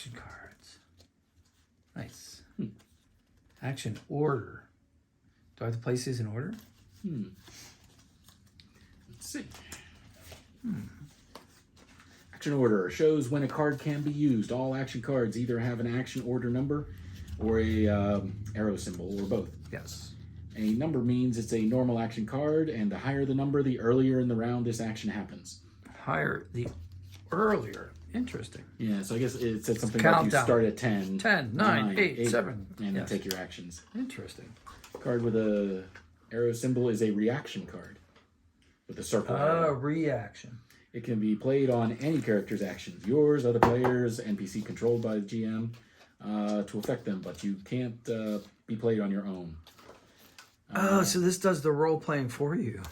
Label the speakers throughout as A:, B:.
A: Action cards. Nice. Action order. Do I have to place these in order?
B: Let's see. Action order shows when a card can be used. All action cards either have an action order number or a arrow symbol, or both.
A: Yes.
B: A number means it's a normal action card, and the higher the number, the earlier in the round this action happens.
A: Higher the earlier. Interesting.
B: Yeah, so I guess it said something like you start at 10.
A: 10, 9, 8, 7.
B: And then take your actions.
A: Interesting.
B: Card with a arrow symbol is a reaction card with a circle.
A: Reaction.
B: It can be played on any character's actions, yours, other players, NPC controlled by the GM, to affect them, but you can't be played on your own.
A: So this does the role playing for you.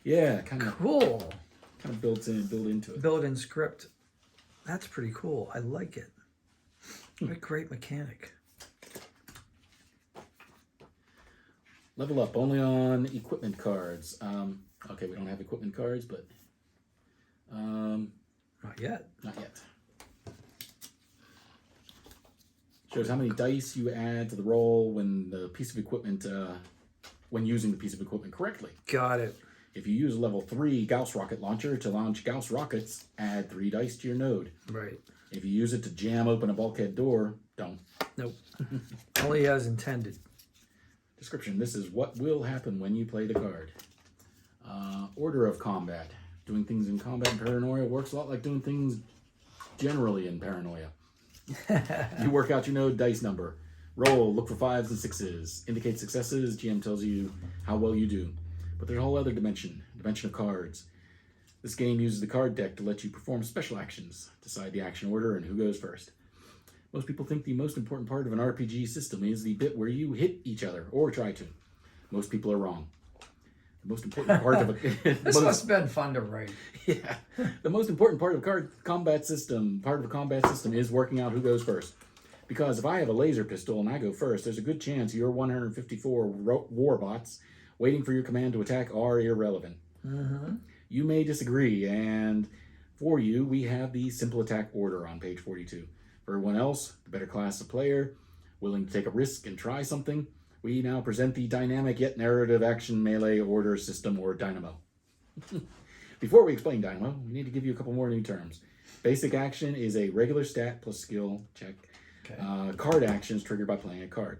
B: Yeah, kind of
A: Cool.
B: built into it.
A: Built-in script. That's pretty cool. I like it. What a great mechanic.
B: Level up only on equipment cards. Okay, we don't have equipment cards, but
A: Not yet.
B: not yet. Shows how many dice you add to the roll when the piece of equipment, when using the piece of equipment correctly.
A: Got it.
B: If you use a level 3 Gauss rocket launcher to launch Gauss rockets, add 3 dice to your node.
A: Right.
B: If you use it to jam open a bulkhead door, don't.
A: Nope. Only as intended.
B: Description: this is what will happen when you play the card. Order of combat. Doing things in combat in Paranoia works a lot like doing things generally in Paranoia. You work out your node dice number. Roll, look for 5s and 6s. Indicate successes, GM tells you how well you do. But there's a whole other dimension of cards. This game uses the card deck to let you perform special actions, decide the action order, and who goes first. Most people think the most important part of an RPG system is the bit where you hit each other, or try to. Most people are wrong. The most important part of a
A: This must have been fun to write.
B: Yeah, the most important part of a combat system is working out who goes first. Because if I have a laser pistol and I go first, there's a good chance your 154 warbots waiting for your command to attack are irrelevant. You may disagree, and for you, we have the simple attack order on page 42. For everyone else, the better class of player, willing to take a risk and try something, we now present the dynamic yet narrative action melee order system, or Dynamo. Before we explain Dynamo, we need to give you a couple more new terms. Basic action is a regular stat plus skill check.
A: Okay.
B: Card actions triggered by playing a card.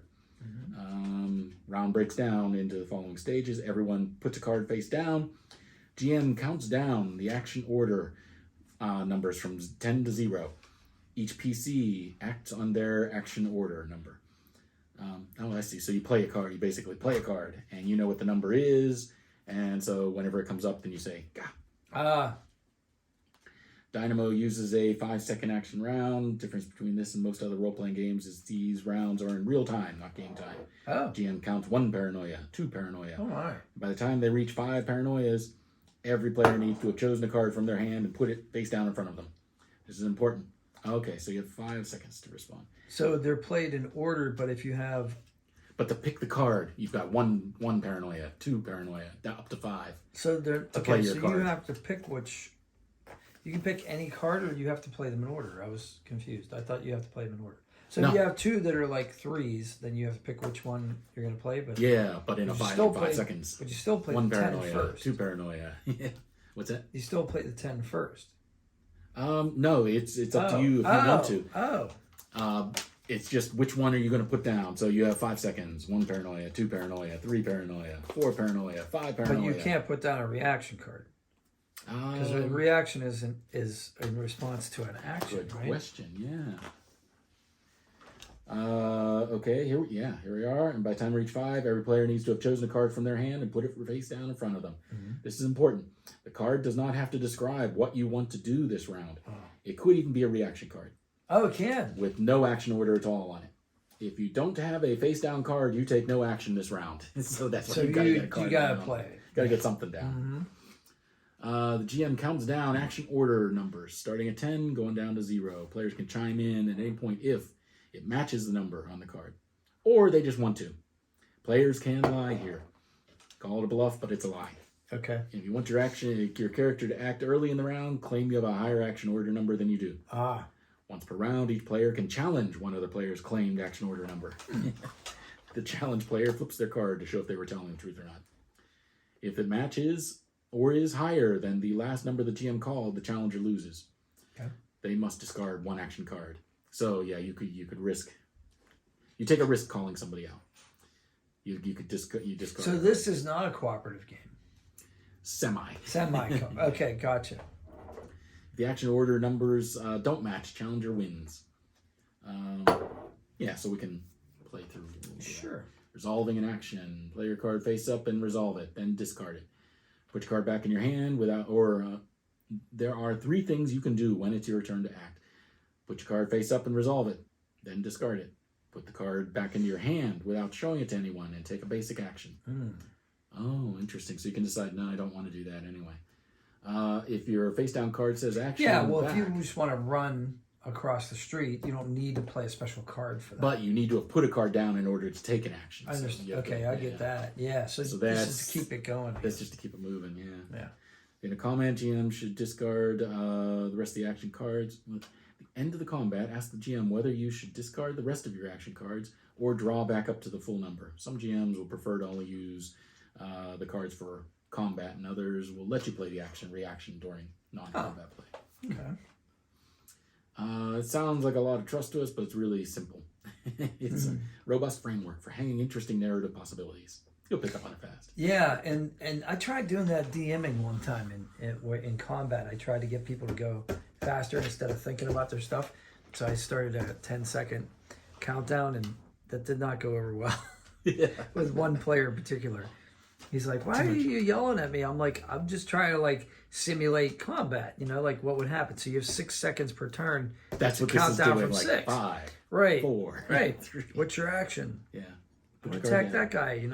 B: Round breaks down into the following stages. Everyone puts a card face down. GM counts down the action order numbers from 10 to 0. Each PC acts on their action order number. I see. So you play a card. You basically play a card, and you know what the number is. And so whenever it comes up, then you say, "Gah." Dynamo uses a 5-second action round. Difference between this and most other role-playing games is these rounds are in real time, not game time. GM counts 1 paranoia, 2 paranoia.
A: Oh my.
B: By the time they reach 5 paranoias, every player needs to have chosen a card from their hand and put it face down in front of them. This is important. Okay, so you have 5 seconds to respond.
A: So they're played in order, but if you have...
B: But to pick the card, you've got one paranoia, 2 paranoia, up to 5.
A: So they're...
B: play your
A: so
B: card.
A: you have to pick which... You can pick any card, or you have to play them in order. I was confused. I thought you have to play them in order. So if you have 2 that are like 3s, then you have to pick which one you're going to play. But
B: yeah, but in 5 seconds.
A: But you still play
B: 1
A: the 10
B: paranoia,
A: first.
B: 2 paranoia. What's that?
A: You still play the 10 first.
B: No, it's up to you if you want to.
A: Oh.
B: It's just which one are you going to put down? So you have 5 seconds. 1 paranoia, 2 paranoia, 3 paranoia, 4 paranoia, 5 paranoia.
A: But you can't put down a reaction card. Because a reaction is in response to an action,
B: good
A: right?
B: question, yeah. Okay, here we are. And by the time we reach 5, every player needs to have chosen a card from their hand and put it face down in front of them. This is important. The card does not have to describe what you want to do this round. It could even be a reaction card.
A: Oh, it can.
B: With no action order at all on it. If you don't have a face down card, you take no action this round. So that's what you got to get a card.
A: You got to
B: down.
A: play.
B: Got to get something down. The GM counts down action order numbers, starting at 10, going down to 0. Players can chime in at any point if it matches the number on the card, or they just want to. Players can lie here. Call it a bluff, but it's a lie.
A: Okay.
B: If you want your character to act early in the round, claim you have a higher action order number than you do. Once per round, each player can challenge one other player's claimed action order number. The challenge player flips their card to show if they were telling the truth or not. If it matches or is higher than the last number the GM called, the challenger loses.
A: Okay.
B: They must discard one action card. So yeah, you could risk. You take a risk calling somebody out. You discard.
A: So this is not a cooperative game.
B: Semi.
A: Okay, gotcha.
B: If the action order numbers don't match, challenger wins. Yeah, so we can play through.
A: Sure.
B: Resolving an action. Play your card face up and resolve it, then discard it. Put your card back in your hand there are 3 things you can do when it's your turn to act. Put your card face up and resolve it, then discard it. Put the card back into your hand without showing it to anyone and take a basic action. Oh, interesting. So you can decide, no, I don't want to do that anyway. If your face down card says action,
A: if you just want to run across the street, you don't need to play a special card for that.
B: But you need to have put a card down in order to take an action.
A: I understand. I get that. Yeah, so this is to keep it going.
B: That's just to keep it moving, yeah.
A: Yeah.
B: In a combat, GM should discard the rest of the action cards. At the end of the combat, ask the GM whether you should discard the rest of your action cards or draw back up to the full number. Some GMs will prefer to only use the cards for combat, and others will let you play the reaction during non-combat play.
A: Okay.
B: It sounds like a lot of trust to us, but it's really simple. It's a robust framework for hanging interesting narrative possibilities. You'll pick up on it fast.
A: Yeah, and I tried doing that DMing one time in combat. I tried to get people to go faster instead of thinking about their stuff. So I started a 10-second countdown, and that did not go over well.
B: Yeah.
A: With one player in particular. He's like, why are you yelling at me? I'm like, I'm just trying to simulate combat, like what would happen. So you have 6 seconds per turn.
B: That's what
A: count
B: this is
A: down
B: doing,
A: from 6.
B: 5,
A: right,
B: 4,
A: right.
B: 3.
A: What's your action?
B: Yeah.
A: Attack that guy, I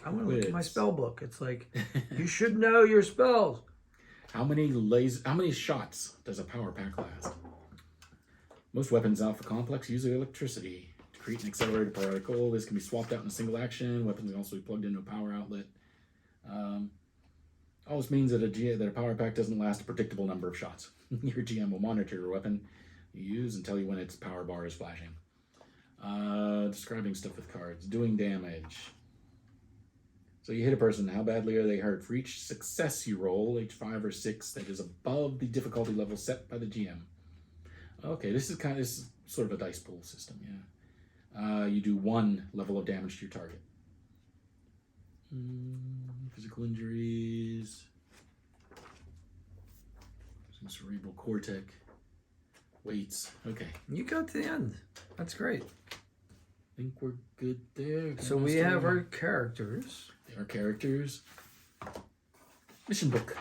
A: want to look at my spell book. It's like, you should know your spells.
B: How many shots does a power pack last? Most weapons Alpha Complex use electricity to create an accelerated particle. This can be swapped out in a single action. Weapons can also be plugged into a power outlet. All this means that a power pack doesn't last a predictable number of shots. Your GM will monitor your weapon you use and tell you when its power bar is flashing. Describing stuff with cards. Doing damage. So you hit a person. How badly are they hurt? For each success you roll, each 5 or 6 that is above the difficulty level set by the GM. Okay, this is sort of a dice pool system, yeah. You do 1 level of damage to your target. Physical injuries. Some cerebral cortex. Weights. Okay.
A: You got to the end. That's great.
B: I think we're good there.
A: So we have our characters.
B: Our characters. Mission book.